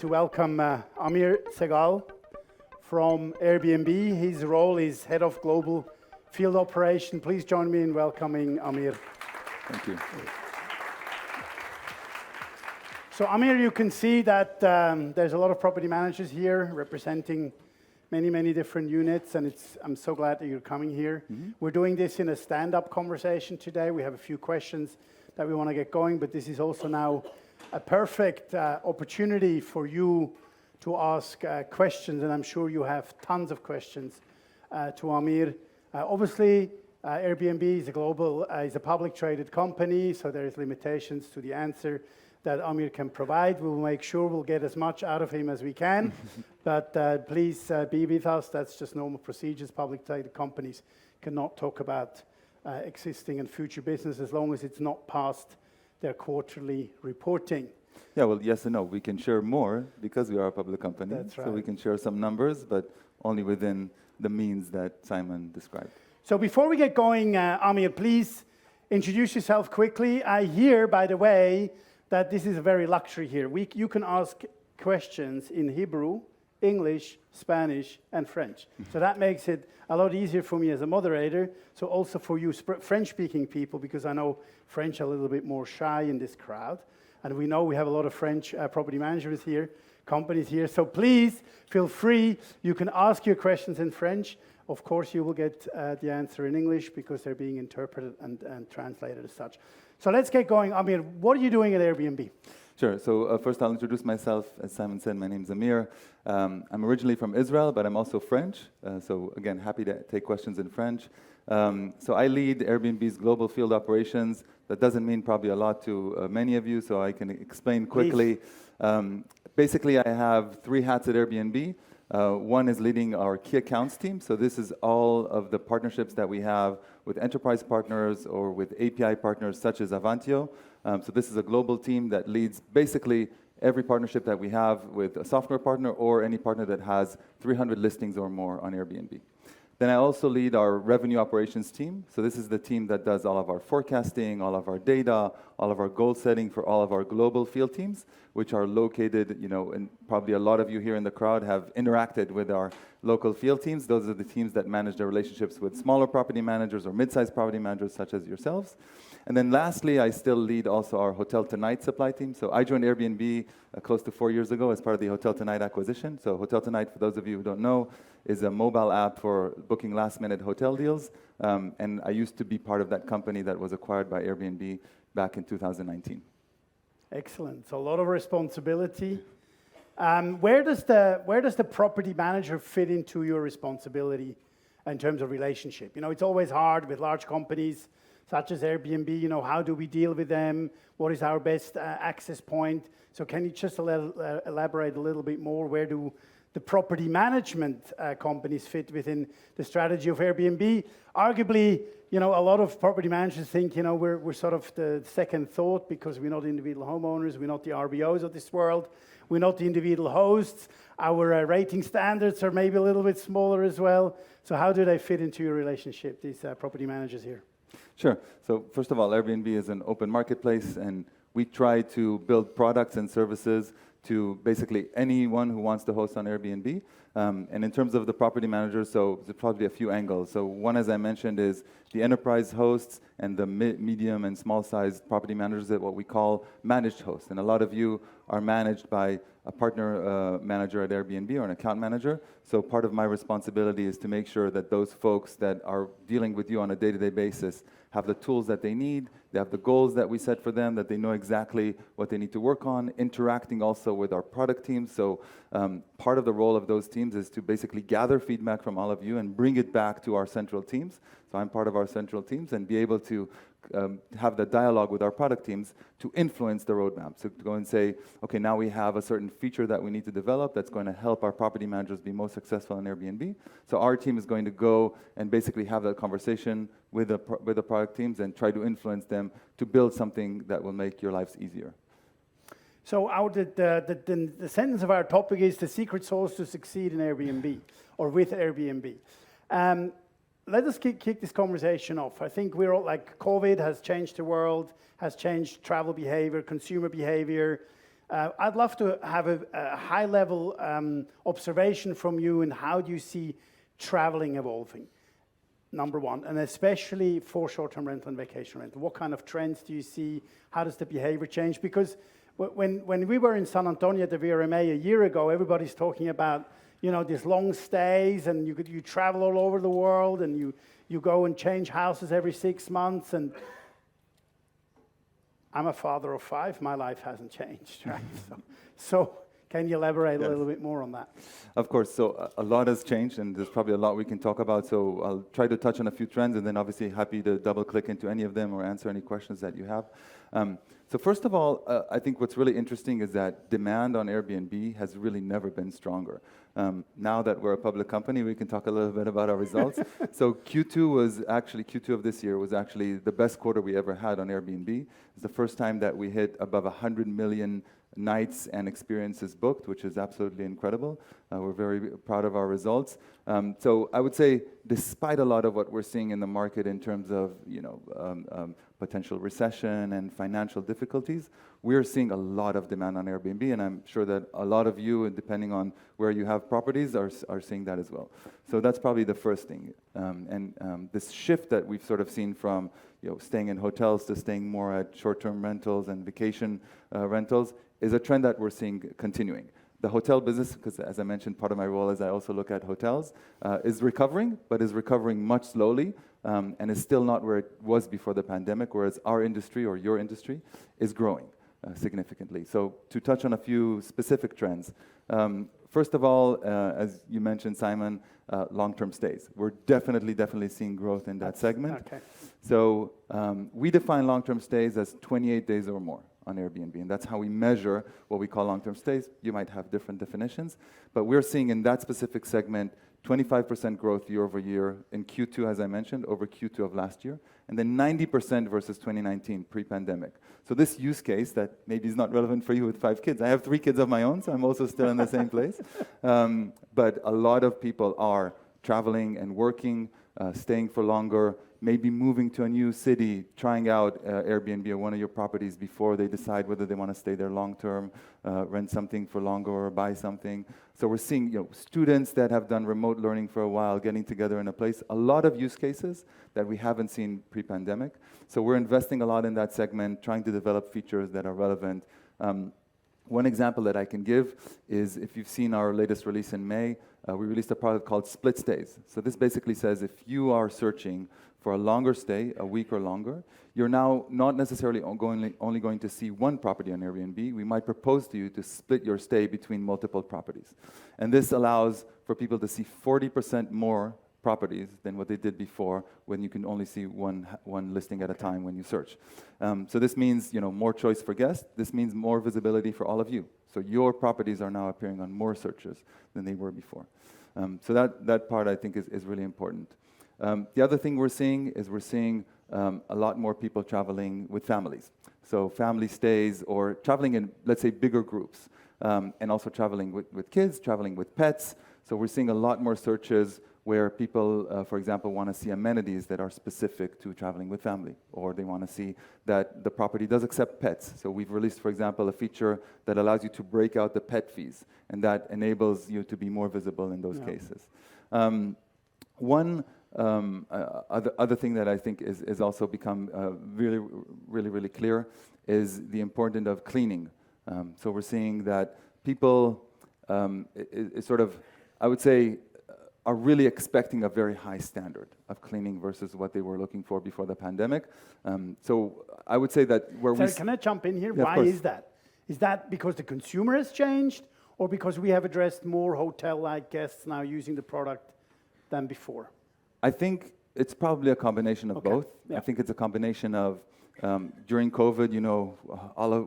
to welcome Amir Segal from Airbnb. His role is Head of Global Field Operations. Please join me in welcoming Amir. Thank you. So Amir, you can see that there's a lot of property managers here representing many different units, and I'm so glad that you're coming here. We're doing this in a stand-up conversation today. We have a few questions that we want to get going, but this is also now a perfect opportunity for you to ask questions, and I'm sure you have tons of questions to Amir. Obviously, Airbnb is a public traded company, so there is limitations to the answer that Amir can provide. We'll make sure we'll get as much out of him as we can, but please be with us. That's just normal procedures. Public traded companies cannot talk about existing and future business as long as it's not past their quarterly reporting. Yeah, well, yes and no. We can share more because we are a public company. That's right. So we can share some numbers, but only within the means that Simon described. So before we get going, Amir, please introduce yourself quickly. I hear, by the way, that this is a very luxury here. You can ask questions in Hebrew, English, Spanish, and French. So that makes it a lot easier for me as a moderator. So also for you French-speaking people, because I know French are a little bit more shy in this crowd. And we know we have a lot of French property managers here, companies here. So please feel free. You can ask your questions in French. Of course, you will get the answer in English because they're being interpreted and translated as such. So let's get going. Amir, what are you doing at Airbnb? Sure. So first I'll introduce myself. As Simon said, my name's Amir. I'm originally from Israel, but I'm also French. So again, happy to take questions in French. So I lead Airbnb's Global Field Operations. That doesn't mean probably a lot to many of you, so I can explain quickly. Basically, I have three hats at Airbnb. One is leading our key accounts team. So this is all of the partnerships that we have with enterprise partners or with API partners such as Avantio. So this is a global team that leads basically every partnership that we have with a software partner or any partner that has 300 listings or more on Airbnb. Then I also lead our revenue operations team. So this is the team that does all of our forecasting, all of our data, all of our goal setting for all of our global field teams, which are located, and probably a lot of you here in the crowd have interacted with our local field teams. Those are the teams that manage their relationships with smaller property managers or mid-sized property managers such as yourselves. And then lastly, I still lead also our Hotel Tonight supply team. So I joined Airbnb close to 4 years ago as part of the Hotel Tonight acquisition. So Hotel Tonight, for those of you who don't know, is a mobile app for booking last-minute hotel deals. And I used to be part of that company that was acquired by Airbnb back in 2019. Excellent. So a lot of responsibility. Where does the property manager fit into your responsibility in terms of relationship? It's always hard with large companies such as Airbnb. How do we deal with them? What is our best access point? So can you just elaborate a little bit more? Where do the property management companies fit within the strategy of Airbnb? Arguably, a lot of property managers think, we're sort of the second thought because we're not individual homeowners, we're not the RBOs of this world, we're not the individual hosts. Our rating standards are maybe a little bit smaller as well. So how do they fit into your relationship, these property managers here? Sure. So first of all, Airbnb is an open marketplace, and we try to build products and services to basically anyone who wants to host on Airbnb. And in terms of the property managers, so there's probably a few angles. So one, as I mentioned, is the enterprise hosts and the medium and small-sized property managers that what we call managed hosts. And a lot of you are managed by a partner manager at Airbnb or an account manager. So part of my responsibility is to make sure that those folks that are dealing with you on a day-to-day basis have the tools that they need, they have the goals that we set for them, that they know exactly what they need to work on, interacting also with our product teams. So part of the role of those teams is to basically gather feedback from all of you and bring it back to our central teams. So I'm part of our central teams and be able to have the dialogue with our product teams to influence the roadmap. So to go and say, okay, now we have a certain feature that we need to develop that's going to help our property managers be most successful in Airbnb. So our team is going to go and basically have that conversation with the product teams and try to influence them to build something that will make your lives easier. So the sentence of our topic is the secret sauce to succeed in Airbnb or with Airbnb. Let us kick this conversation off. I think we're all like, COVID has changed the world, has changed travel behavior, consumer behavior. I'd love to have a high-level observation from you, and how do you see traveling evolving? Number one, and especially for short-term rental and vacation rental. What kind of trends do you see? How does the behavior change? Because when we were in San Antonio at the VRMA a year ago, everybody's talking about, you know, these long stays, and you travel all over the world, and you go and change houses every 6 months. And I'm a father of 5. My life hasn't changed, right? So can you elaborate a little bit more on that? Of course. So a lot has changed, and there's probably a lot we can talk about. So I'll try to touch on a few trends, and then obviously happy to double-click into any of them or answer any questions that you have. So first of all, I think what's really interesting is that demand on Airbnb has really never been stronger. Now that we're a public company, we can talk a little bit about our results. So Q2 of this year was actually the best quarter we ever had on Airbnb. It's the first time that we hit above 100 million nights and experiences booked, which is absolutely incredible. We're very proud of our results. So I would say, despite a lot of what we're seeing in the market in terms of, you know, potential recession and financial difficulties, we're seeing a lot of demand on Airbnb, and I'm sure that a lot of you, depending on where you have properties, are seeing that as well. So that's probably the first thing. This shift that we've sort of seen from, you know, staying in hotels to staying more at short-term rentals and vacation rentals is a trend that we're seeing continuing. The hotel business, because as I mentioned, part of my role is I also look at hotels, is recovering, but is recovering much slowly, and is still not where it was before the pandemic, whereas our industry, or your industry, is growing significantly. So to touch on a few specific trends, first of all, as you mentioned, Simon, long-term stays. We're definitely seeing growth in that segment. Okay. So we define long-term stays as 28 days or more on Airbnb, and that's how we measure what we call long-term stays. You might have different definitions, but we're seeing in that specific segment 25% growth year over year in Q2, as I mentioned, over Q2 of last year, and then 90% versus 2019, pre-pandemic. So this use case that maybe is not relevant for you with 5 kids. I have 3 kids of my own, so I'm also still in the same place. But a lot of people are traveling and working, staying for longer, maybe moving to a new city, trying out Airbnb or one of your properties before they decide whether they want to stay there long term, rent something for longer, or buy something. So we're seeing, you know, students that have done remote learning for a while, getting together in a place. A lot of use cases that we haven't seen pre-pandemic. So we're investing a lot in that segment, trying to develop features that are relevant. One example that I can give is, if you've seen our latest release in May, we released a product called Split Stays. So this basically says if you are searching for a longer stay, a week or longer, you're now not necessarily only going to see one property on Airbnb. We might propose to you to split your stay between multiple properties. And this allows for people to see 40% more properties than what they did before, when you can only see one listing at a time when you search. So this means, you know, more choice for guests. This means more visibility for all of you. So your properties are now appearing on more searches than they were before. So that part, I think, is really important. The other thing we're seeing is a lot more people traveling with families. So family stays, or traveling in, let's say, bigger groups, and also traveling with kids, traveling with pets. So we're seeing a lot more searches where people, for example, want to see amenities that are specific to traveling with family, or they want to see that the property does accept pets. So we've released, for example, a feature that allows you to break out the pet fees, and that enables you to be more visible in those cases. One other thing that I think is also become really clear is the importance of cleaning. So we're seeing that people sort of, I would say, are really expecting a very high standard of cleaning versus what they were looking for before the pandemic. So I would say that Can I jump in here? Yeah, Why is that? Is that because the consumer has changed, or because we have addressed more hotel-like guests now using the product than before? I think it's probably a combination of both. Yeah. I think it's a combination of, during COVID, you know,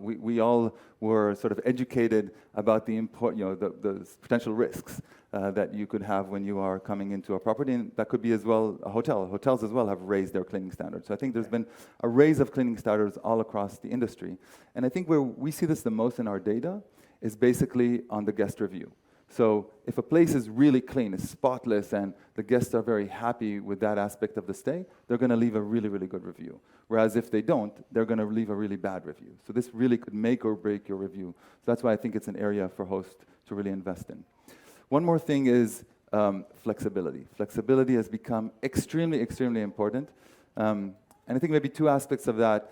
we all were sort of educated about the the potential risks that you could have when you are coming into a property, and that could be as well a hotel. Hotels as well have raised their cleaning standards. So I think there's been a raise of cleaning standards all across the industry. And I think where we see this the most in our data is basically on the guest review. So if a place is really clean, it's spotless, and the guests are very happy with that aspect of the stay, they're going to leave a really, really good review. Whereas if they don't, they're going to leave a really bad review. So this really could make or break your review. So that's why I think it's an area for hosts to really invest in. One more thing is flexibility. Flexibility has become extremely, extremely important. And I think maybe two aspects of that.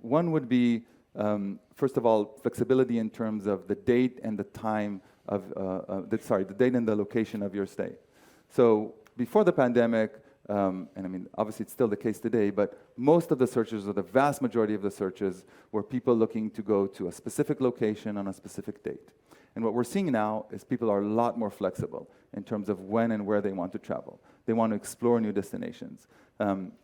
One would be, first of all, flexibility in terms of the date and the time of, the date and the location of your stay. So before the pandemic, and I mean, obviously it's still the case today, but most of the searches, or the vast majority of the searches, were people looking to go to a specific location on a specific date. And what we're seeing now is people are a lot more flexible in terms of when and where they want to travel. They want to explore new destinations.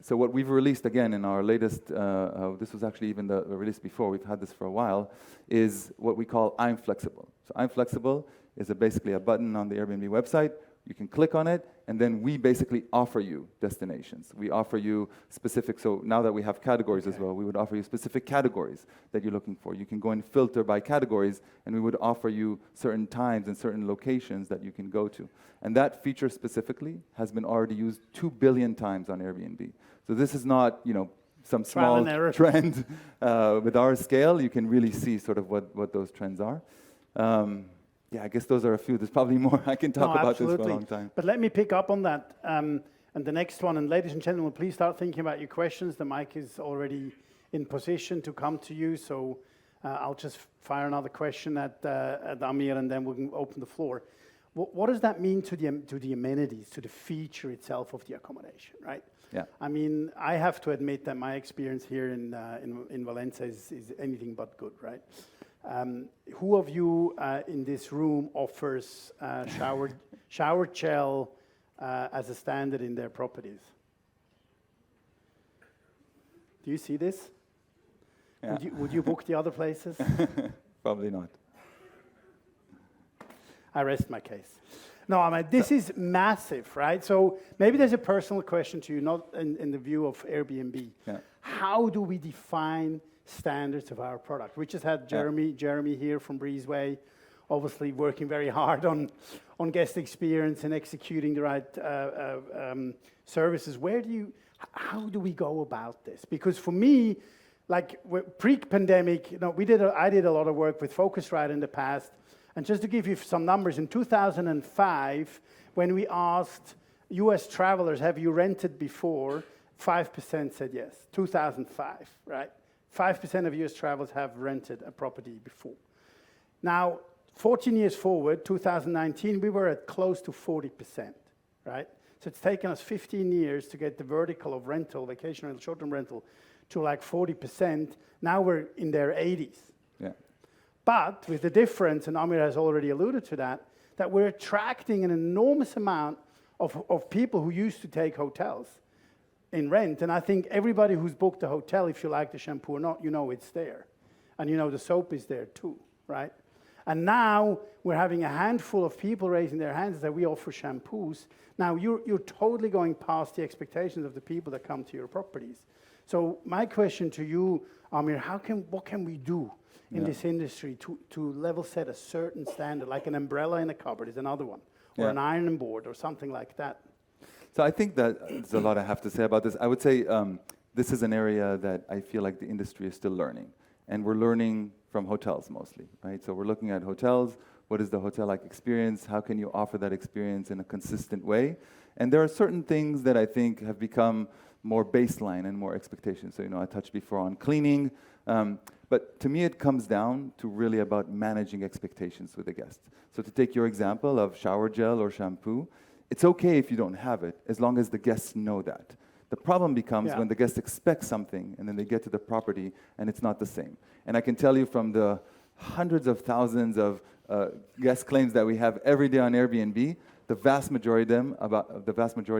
So what we've released, again, in our latest, this was actually even the release before, we've had this for a while, is what we call I'm Flexible. So I'm Flexible is basically a button on the Airbnb website. You can click on it, and then we basically offer you destinations. We offer you specific, so now that we have categories as well, we would offer you specific categories that you're looking for. You can go and filter by categories, and we would offer you certain times and certain locations that you can go to. And that feature specifically has been already used 2 billion times on Airbnb. So this is not, some small trend. With our scale, you can really see sort of what those trends are. Yeah, I guess those are a few. There's probably more. I can talk about this for a long time. But let me pick up on that. And the next one, and ladies and gentlemen, please start thinking about your questions. The mic is already in position to come to you. So I'll just fire another question at Amir, and then we can open the floor. What does that mean to the amenities, to the feature itself of the accommodation, right? Yeah. I mean, I have to admit that my experience here in Valencia is anything but good, right? Who of you in this room offers shower gel as a standard in their properties? Do you see this? Yeah. Would you book the other places? Probably not. I rest my case. No, I mean, this is massive, right? So maybe there's a personal question to you, not in the view of Airbnb. Yeah. How do we define standards of our product? We just had Jeremy here from Breezeway, obviously working very hard on guest experience and executing the right services. How do we go about this? Because for me, like pre-pandemic, I did a lot of work with Focusrite in the past. And just to give you some numbers, in 2005, when we asked US travelers, have you rented before? 5% said yes. 2005, right? 5% of US travelers have rented a property before. Now, 14 years forward, 2019, we were at close to 40%, right? So it's taken us 15 years to get the vertical of rental, vacation rental, short-term rental, to like 40%. Now we're in their 80s. Yeah. But with the difference, and Amir has already alluded to that we're attracting an enormous amount of people who used to take hotels in rent. And I think everybody who's booked a hotel, if you like the shampoo or not, it's there. And the soap is there too, right? And now we're having a handful of people raising their hands that we offer shampoos. Now you're totally going past the expectations of the people that come to your properties. So my question to you, Amir, what can we do in this industry to level set a certain standard, like an umbrella in a cupboard is another one, or an iron board or something like that? So I think that there's a lot I have to say about this. I would say this is an area that I feel like the industry is still learning. And we're learning from hotels mostly, right? So we're looking at hotels. What is the hotel-like experience? How can you offer that experience in a consistent way? And there are certain things that I think have become more baseline and more expectations. So, I touched before on cleaning. But to me, it comes down to really about managing expectations with the guests. So to take your example of shower gel or shampoo, it's okay if you don't have it, as long as the guests know that. The problem becomes when the guests expect something, and then they get to the property, and it's not the same. And I can tell you from the hundreds of thousands of guest claims that we have every day on Airbnb, the vast majority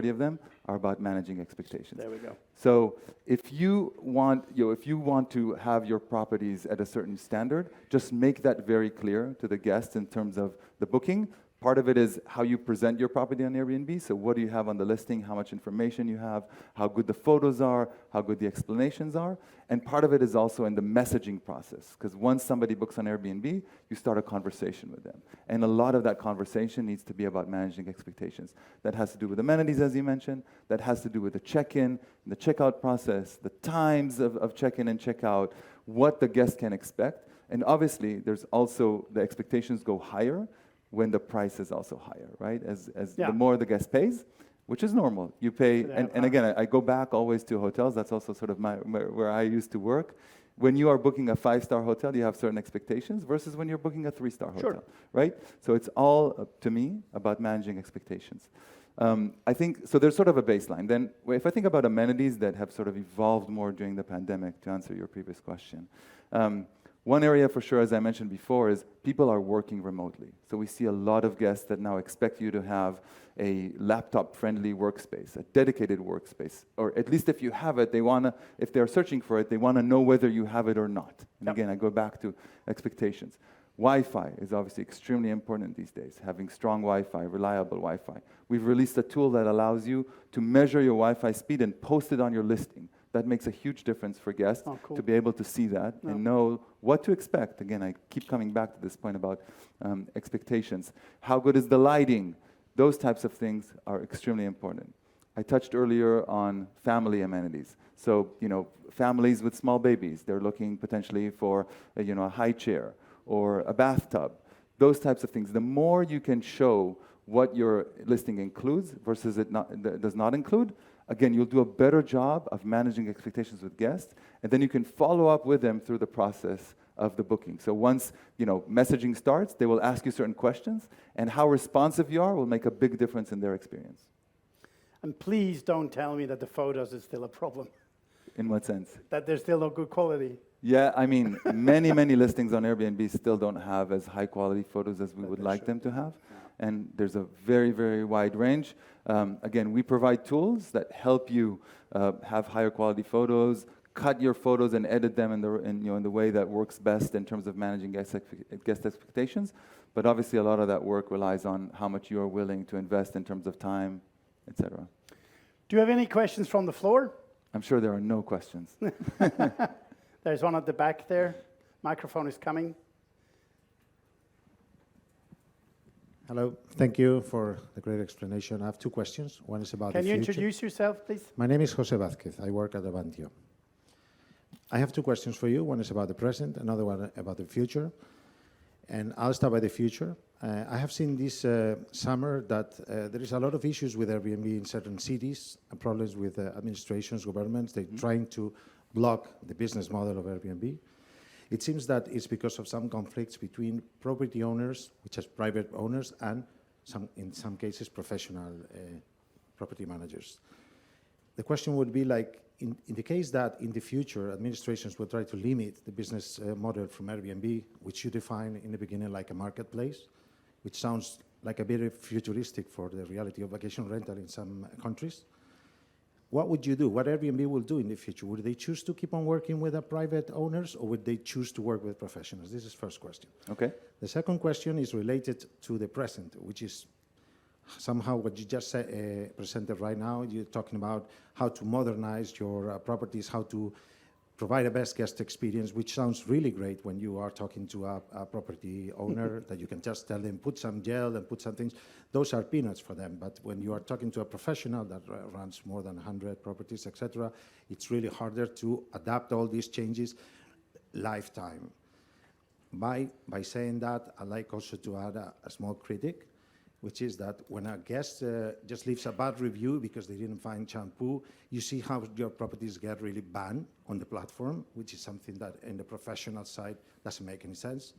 of them are about managing expectations. There we go. So if you want, to have your properties at a certain standard, just make that very clear to the guests in terms of the booking. Part of it is how you present your property on Airbnb. So what do you have on the listing, how much information you have, how good the photos are, how good the explanations are. And part of it is also in the messaging process, because once somebody books on Airbnb, you start a conversation with them. And a lot of that conversation needs to be about managing expectations. That has to do with amenities, as you mentioned. That has to do with the check-in, the checkout process, the times of check-in and check-out, what the guest can expect. And obviously, there's also the expectations go higher when the price is also higher, right? As the more the guest pays, which is normal. You pay, and again, I go back always to hotels. That's also sort of where I used to work. When you are booking a 5-star hotel, you have certain expectations versus when you're booking a 3-star hotel, right? So it's all, to me, about managing expectations. I think, so there's sort of a baseline. Then if I think about amenities that have sort of evolved more during the pandemic, to answer your previous question, one area for sure, as I mentioned before, is people are working remotely. So we see a lot of guests that now expect you to have a laptop-friendly workspace, a dedicated workspace, or at least if you have it, they want to, if they're searching for it, they want to know whether you have it or not. And again, I go back to expectations. Wi-Fi is obviously extremely important these days, having strong Wi-Fi, reliable Wi-Fi. We've released a tool that allows you to measure your Wi-Fi speed and post it on your listing. That makes a huge difference for guests to be able to see that and know what to expect. Again, I keep coming back to this point about expectations. How good is the lighting? Those types of things are extremely important. I touched earlier on family amenities. So, families with small babies, they're looking potentially for a high chair or a bathtub. Those types of things. The more you can show what your listing includes versus it does not include, again, you'll do a better job of managing expectations with guests, and then you can follow up with them through the process of the booking. So once messaging starts, they will ask you certain questions, and how responsive you are will make a big difference in their experience. And please don't tell me that the photos is still a problem. In what sense? That there's still no good quality. Yeah, I mean, many listings on Airbnb still don't have as high quality photos as we would like them to have. And there's a very wide range. Again, we provide tools that help you have higher quality photos, cut your photos and edit them in the way that works best in terms of managing guest expectations. But obviously, a lot of that work relies on how much you are willing to invest in terms of time, etc. Do you have any questions from the floor? I'm sure there are no questions. There's one at the back there. Microphone is coming. Hello, thank you for the great explanation. I have two questions. One is about the future. Can you introduce yourself, please? My name is Jose Vázquez. I work at Avantio. I have two questions for you. One is about the present, another one about the future. And I'll start by the future. I have seen this summer that there is a lot of issues with Airbnb in certain cities, and problems with administrations, governments. They're trying to block the business model of Airbnb. It seems that it's because of some conflicts between property owners, which is private owners, and in some cases, professional property managers. The question would be like, in the case that in the future, administrations will try to limit the business model from Airbnb, which you define in the beginning like a marketplace, which sounds like a bit futuristic for the reality of vacation rental in some countries. What would you do? What Airbnb will do in the future? Would they choose to keep on working with the private owners, or would they choose to work with professionals? This is first question. Okay. The second question is related to the present, which is somehow what you just presented right now. You're talking about how to modernize your properties, how to provide a best guest experience, which sounds really great when you are talking to a property owner that you can just tell them, put some gel and put some things. Those are peanuts for them. But when you are talking to a professional that runs more than 100 properties, etc., it's really harder to adapt all these changes lifetime. By saying that, I like also to add a small critic, which is that when a guest just leaves a bad review because they didn't find shampoo, you see how your properties get really banned on the platform, which is something that in the professional side doesn't make any sense.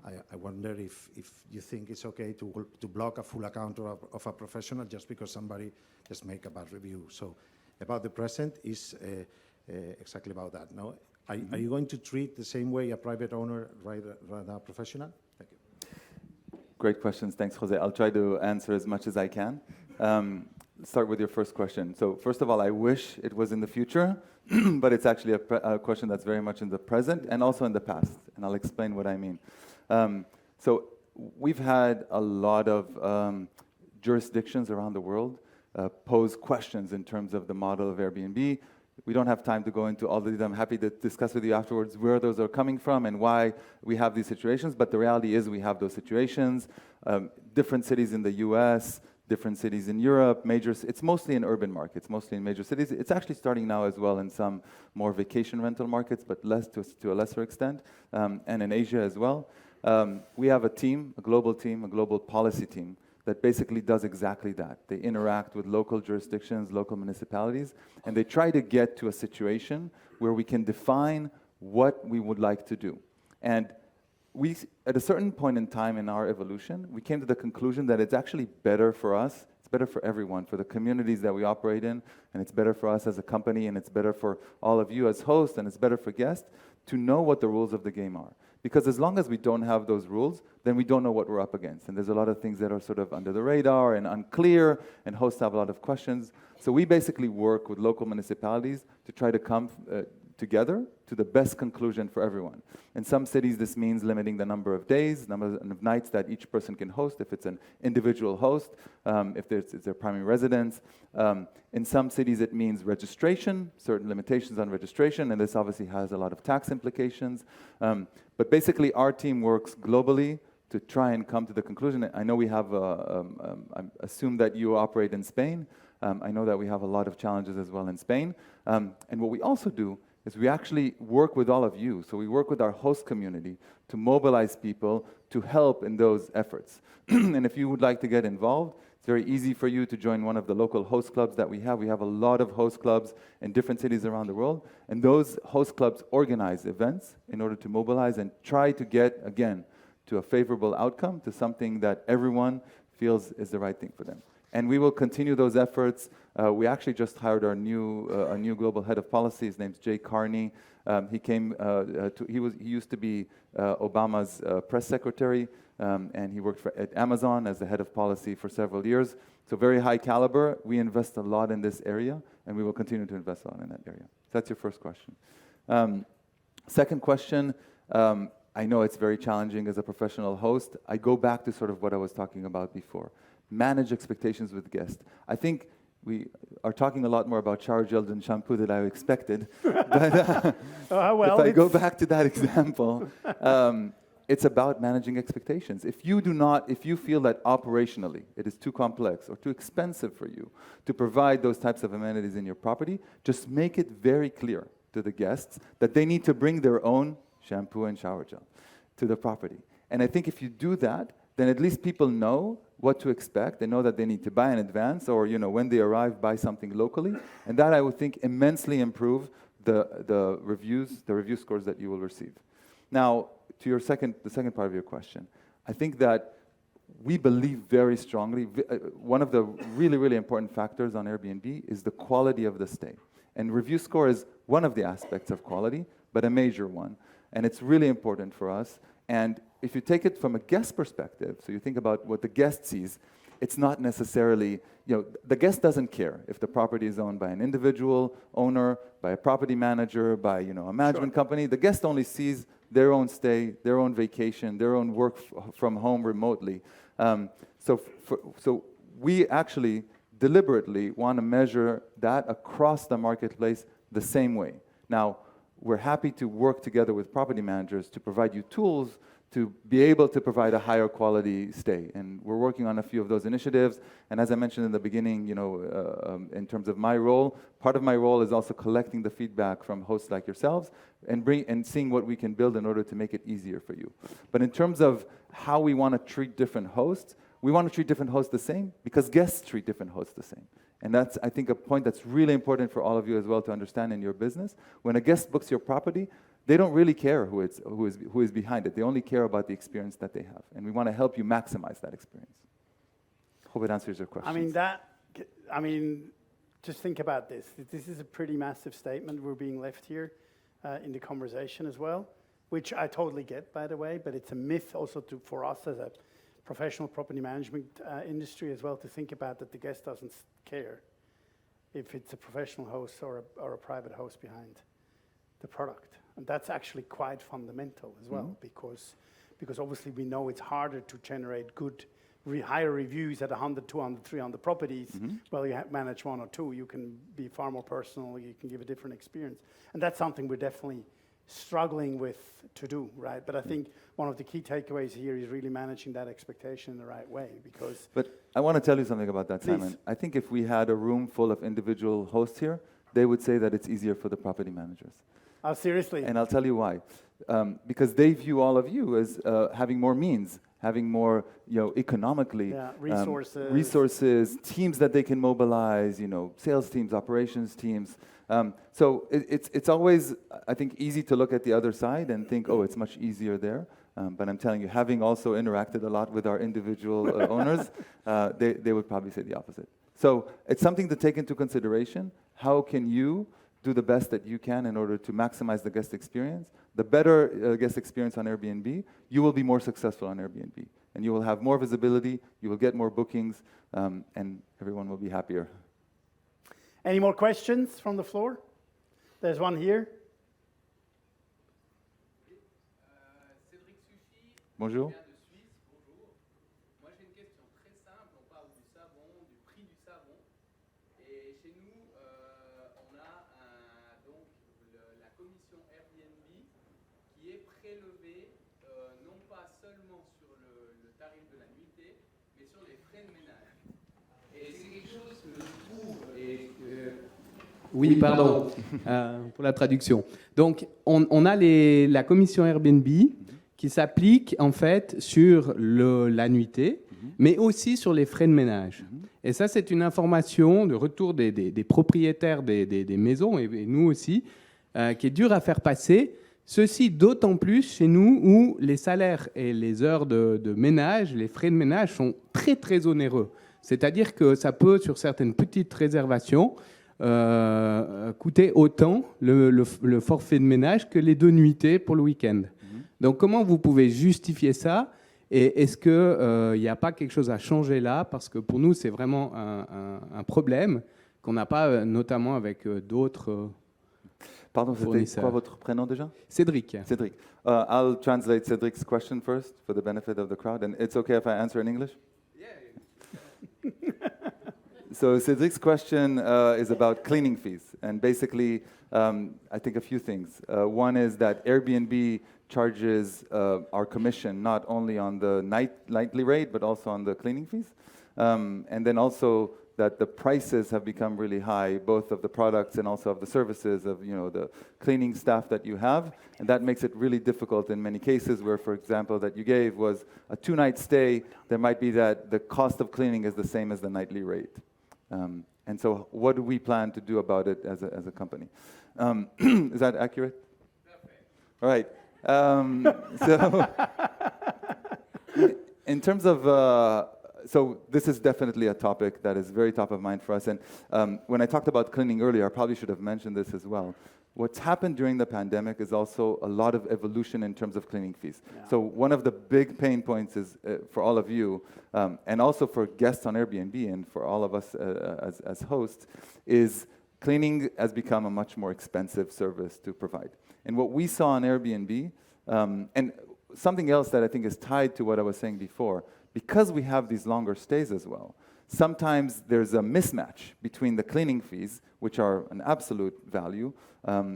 I wonder if you think it's okay to block a full account of a professional just because somebody just make a bad review. So about the present is exactly about that. No? Are you going to treat the same way a private owner rather than a professional? Thank you. Great questions. Thanks, Jose. I'll try to answer as much as I can. Start with your first question. So first of all, I wish it was in the future, but it's actually a question that's very much in the present and also in the past, and I'll explain what I mean. So we've had a lot of jurisdictions around the world pose questions in terms of the model of Airbnb. We don't have time to go into all of these. I'm happy to discuss with you afterwards where those are coming from and why we have these situations. But the reality is we have those situations. Different cities in the US, different cities in Europe, it's mostly in urban markets, mostly in major cities. It's actually starting now as well in some more vacation rental markets, but less to a lesser extent, and in Asia as well. We have a team, a global policy team, that basically does exactly that. They interact with local jurisdictions, local municipalities, and they try to get to a situation where we can define what we would like to do. And at a certain point in time in our evolution, we came to the conclusion that it's actually better for us, it's better for everyone, for the communities that we operate in, and it's better for us as a company, and it's better for all of you as hosts, and it's better for guests, to know what the rules of the game are. Because as long as we don't have those rules, then we don't know what we're up against. And there's a lot of things that are sort of under the radar and unclear, and hosts have a lot of questions. So we basically work with local municipalities to try to come together to the best conclusion for everyone. In some cities, this means limiting the number of days, number of nights that each person can host, if it's an individual host, if it's their primary residence. In some cities, it means registration, certain limitations on registration, and this obviously has a lot of tax implications. But basically, our team works globally to try and come to the conclusion. I know we have, I assume that you operate in Spain. I know that we have a lot of challenges as well in Spain. And what we also do is we actually work with all of you. So we work with our host community to mobilize people to help in those efforts. And if you would like to get involved, it's very easy for you to join one of the local host clubs that we have. We have a lot of host clubs in different cities around the world. And those host clubs organize events in order to mobilize and try to get, again, to a favorable outcome, to something that everyone feels is the right thing for them. And we will continue those efforts. We actually just hired our new global head of policy. His name's Jay Carney. He used to be Obama's press secretary, and he worked at Amazon as the head of policy for several years. So very high caliber. We invest a lot in this area, and we will continue to invest a lot in that area. So that's your first question. Second question. I know it's very challenging as a professional host. I go back to sort of what I was talking about before. Manage expectations with guests. I think we are talking a lot more about shower gel than shampoo than I expected. But if I go back to that example, it's about managing expectations. If you feel that operationally it is too complex or too expensive for you to provide those types of amenities in your property, just make it very clear to the guests that they need to bring their own shampoo and shower gel to the property. And I think if you do that, then at least people know what to expect. They know that they need to buy in advance, or when they arrive, buy something locally. And that, I would think, immensely improve the review scores that you will receive. Now, to the second part of your question, I think that we believe very strongly, one of the really, really important factors on Airbnb is the quality of the stay. And review score is one of the aspects of quality, but a major one. And it's really important for us. And if you take it from a guest perspective, so you think about what the guest sees, it's not necessarily, the guest doesn't care if the property is owned by an individual owner, by a property manager, by a management company. The guest only sees their own stay, their own vacation, their own work from home remotely. So we actually deliberately want to measure that across the marketplace the same way. Now, we're happy to work together with property managers to provide you tools to be able to provide a higher quality stay. And we're working on a few of those initiatives. And as I mentioned in the beginning, in terms of my role, part of my role is also collecting the feedback from hosts like yourselves and seeing what we can build in order to make it easier for you. But in terms of how we want to treat different hosts, we want to treat different hosts the same because guests treat different hosts the same. And that's, I think, a point that's really important for all of you as well to understand in your business. When a guest books your property, they don't really care who is behind it. They only care about the experience that they have. And we want to help you maximize that experience. Hope it answers your question. Just think about this. This is a pretty massive statement we're being left here in the conversation as well, which I totally get, by the way, but it's a myth also for us as a professional property management industry as well to think about that the guest doesn't care if it's a professional host or a private host behind the product. And that's actually quite fundamental as well, because because obviously we know it's harder to generate good, higher reviews at 100, 200, 300 properties. Well, you manage one or two, you can be far more personal, you can give a different experience. And that's something we're definitely struggling with to do, right? But I think one of the key takeaways here is really managing that expectation in the right way, because... But I want to tell you something about that, Please. Simon. I think if we had a room full of individual hosts here, they would say that it's easier for the property managers. Oh, seriously? And I'll tell you why. Because they view all of you as having more means, having more, economically, resources, teams that they can mobilize, sales teams, operations teams. So it's always, I think, easy to look at the other side and think, oh, it's much easier there. But I'm telling you, having also interacted a lot with our individual owners, they would probably say the opposite. So it's something to take into consideration. How can you do the best that you can in order to maximize the guest experience? The better guest experience on Airbnb, you will be more successful on Airbnb. And you will have more visibility, you will get more bookings, and everyone will be happier. Any more questions from the floor? There's one here. Bonjour. Oui, pardon, pour la traduction. Donc, on a la commission Airbnb qui s'applique en fait sur la nuitée, mais aussi sur les frais de ménage. Et ça, c'est une information de retour des propriétaires des maisons, et nous aussi, qui est dure à faire passer. Ceci d'autant plus chez nous où les salaires et les heures de ménage, les frais de ménage sont très, très onéreux. C'est-à-dire que ça peut, sur certaines petites réservations, coûter autant le forfait de ménage que les 2 nuitées pour le week-end. Donc comment vous pouvez justifier ça? Et est-ce qu'il n'y a pas quelque chose à changer là? Parce que pour nous, c'est vraiment un problème qu'on n'a pas, notamment avec d'autres Pardon, fournisseurs. c'était quoi votre prénom déjà? Cédric. Cédric. I'll translate Cédric's question first for the benefit of the crowd. And it's okay if I answer in English? So Cedric's question is about cleaning fees, and basically, I think a few things. One is that Airbnb charges our commission not only on the nightly rate, but also on the cleaning fees, and then also that the prices have become really high, both of the products and also of the services of the cleaning staff that you have, and that makes it really difficult in many cases where, for example, that you gave was a 2-night stay. There might be that the cost of cleaning is the same as the nightly rate. And so what do we plan to do about it as a company? Is that accurate? Perfect. All right. So in terms of, so this is definitely a topic that is very top of mind for us. And when I talked about cleaning earlier, I probably should have mentioned this as well. What's happened during the pandemic is also a lot of evolution in terms of cleaning fees. Yeah. So one of the big pain points is for all of you, and also for guests on Airbnb and for all of us as hosts, is cleaning has become a much more expensive service to provide. And what we saw on Airbnb, and something else that I think is tied to what I was saying before, because we have these longer stays as well, sometimes there's a mismatch between the cleaning fees, which are an absolute value,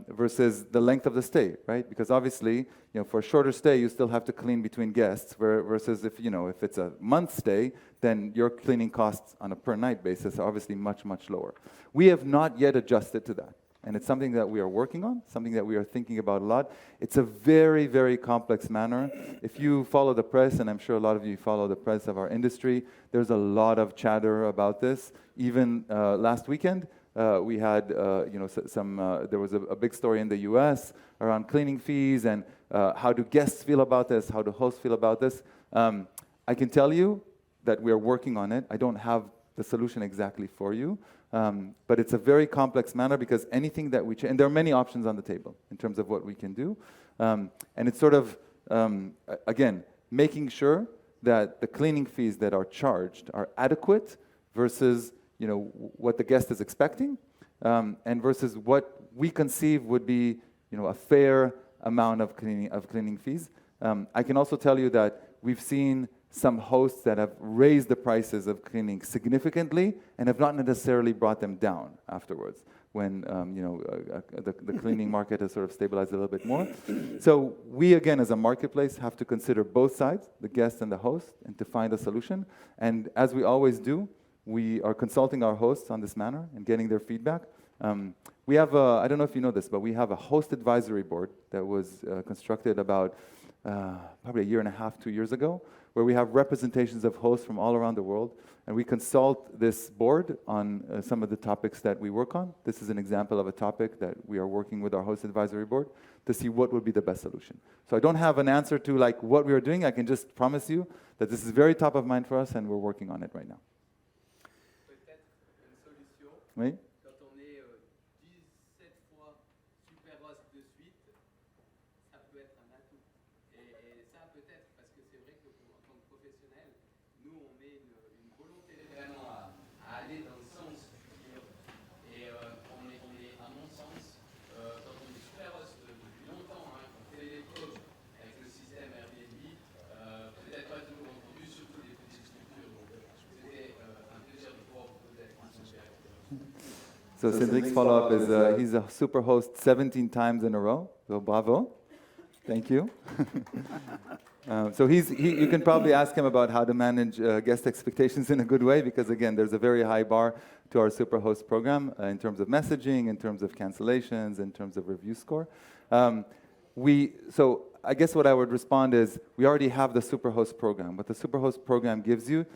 versus the length of the stay, right? Because obviously, for a shorter stay, you still have to clean between guests, versus if it's a month stay, then your cleaning costs on a per night basis are obviously much, much lower. We have not yet adjusted to that. And it's something that we are working on, something that we are thinking about a lot. It's a very, very complex manner. If you follow the press, and I'm sure a lot of you follow the press of our industry, there's a lot of chatter about this. Even last weekend, we had, there was a big story in the US around cleaning fees and how do guests feel about this, how do hosts feel about this. I can tell you that we are working on it. I don't have the solution exactly for you. But it's a very complex matter because anything that we change, and there are many options on the table in terms of what we can do. And it's sort of, again, making sure that the cleaning fees that are charged are adequate versus what the guest is expecting, and versus what we conceive would be a fair amount of cleaning fees. I can also tell you that we've seen some hosts that have raised the prices of cleaning significantly and have not necessarily brought them down afterwards when the cleaning market has sort of stabilized a little bit more. So we, again, as a marketplace, have to consider both sides, the guest and the host, and to find a solution. And as we always do, we are consulting our hosts on this manner and getting their feedback. We have I don't know if you know this, but we have a host advisory board that was constructed about probably a year and a half, 2 years ago, where we have representations of hosts from all around the world, and we consult this board on some of the topics that we work on. This is an example of a topic that we are working with our host advisory board to see what would be the best solution. So I don't have an answer to like what we are doing. I can just promise you that this is very top of mind for us, and we're working on it right now. Peut-être une solution. Oui? Quand on est 17 fois super host de suite, ça peut être un atout. Et ça peut-être, parce que c'est vrai que en tant que professionnel, nous on met une volonté vraiment à aller dans le sens du client. Et on est à mon sens, quand on est super host depuis longtemps, hein, qu'on fait les preuves avec le système Airbnb, peut-être pas toujours entendu, surtout des petites structures. Donc c'était un plaisir de pouvoir vous poser la question. So Cédric's follow-up is he's a super host 17 times in a row, so bravo. Thank you. So you can probably ask him about how to manage guest expectations in a good way, because again, there's a very high bar to our Superhost program in terms of messaging, in terms of cancellations, in terms of review score. So I guess what I would respond is we already have the Superhost program. What the Superhost program gives you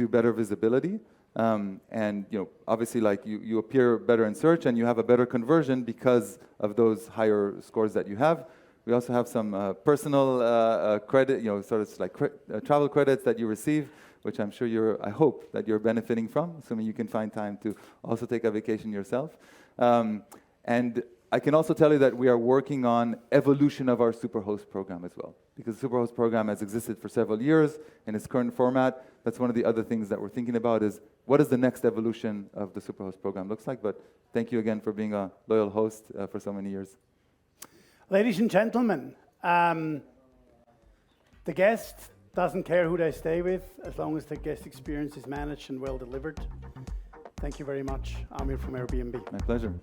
better visibility. And obviously, like you appear better in search, and you have a better conversion because of those higher scores that you have. We also have some personal credit, sort of like travel credits that you receive, which I'm sure I hope that you're benefiting from, assuming you can find time to also take a vacation yourself. And I can also tell you that we are working on evolution of our Superhost program as well, because the Superhost program has existed for several years in its current format. That's one of the other things that we're thinking about is what is the next evolution of the Superhost program looks like. But thank you again for being a loyal host for so many years. Ladies and gentlemen, the guest doesn't care who they stay with as long as the guest experience is managed and well delivered. Thank you very much, Amir from Airbnb. My pleasure.